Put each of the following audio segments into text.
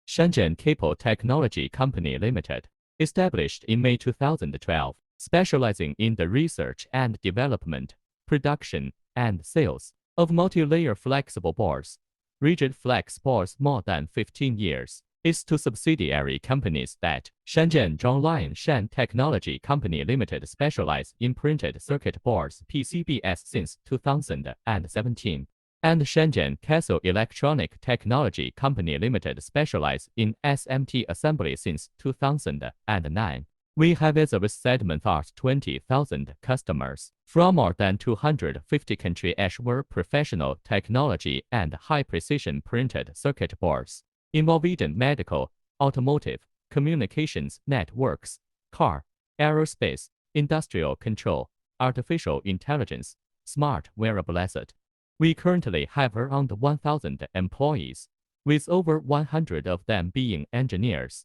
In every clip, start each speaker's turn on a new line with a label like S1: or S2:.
S1: Shenzhen Capel Technology Company Limited, established in May 2012, specializing in the research and development, production, and sales of multi-layer flexible boards. Rigid flex boards more than 15 years. Is two subsidiary companies that Shenzhen Zhonglian Shan Technology Company Limited specialize in printed circuit boards PCBs since 2017, and Shenzhen Capel Electronic Technology Company Limited specialize in SMT assembly since 2009. We have as a segment of 20,000 customers from more than 250 countries assure professional technology and high-precision printed circuit boards involving medical, automotive, communications networks, car, aerospace, industrial control, artificial intelligence, smart wearable asset. We currently have around 1,000 employees, with over 100 of them being engineers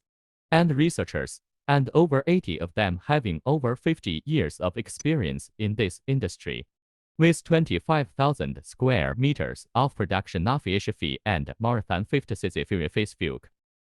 S1: and researchers, and over 80 of them having over 50 years of experience in this industry. With 25,000 square meters of production of HFE and more than 50 cc phase fuel.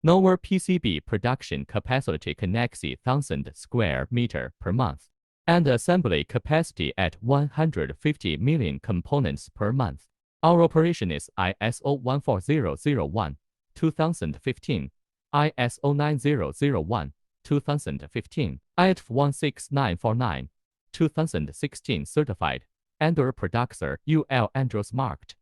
S1: Our PCB production capacity can exceed 1,000 square meter per month, and assembly capacity at 150 million components per month. Our operation is ISO 14001, 2015, ISO 9001, 2015, IATF 16949, 2016 certified, and our products are UL Andros marked.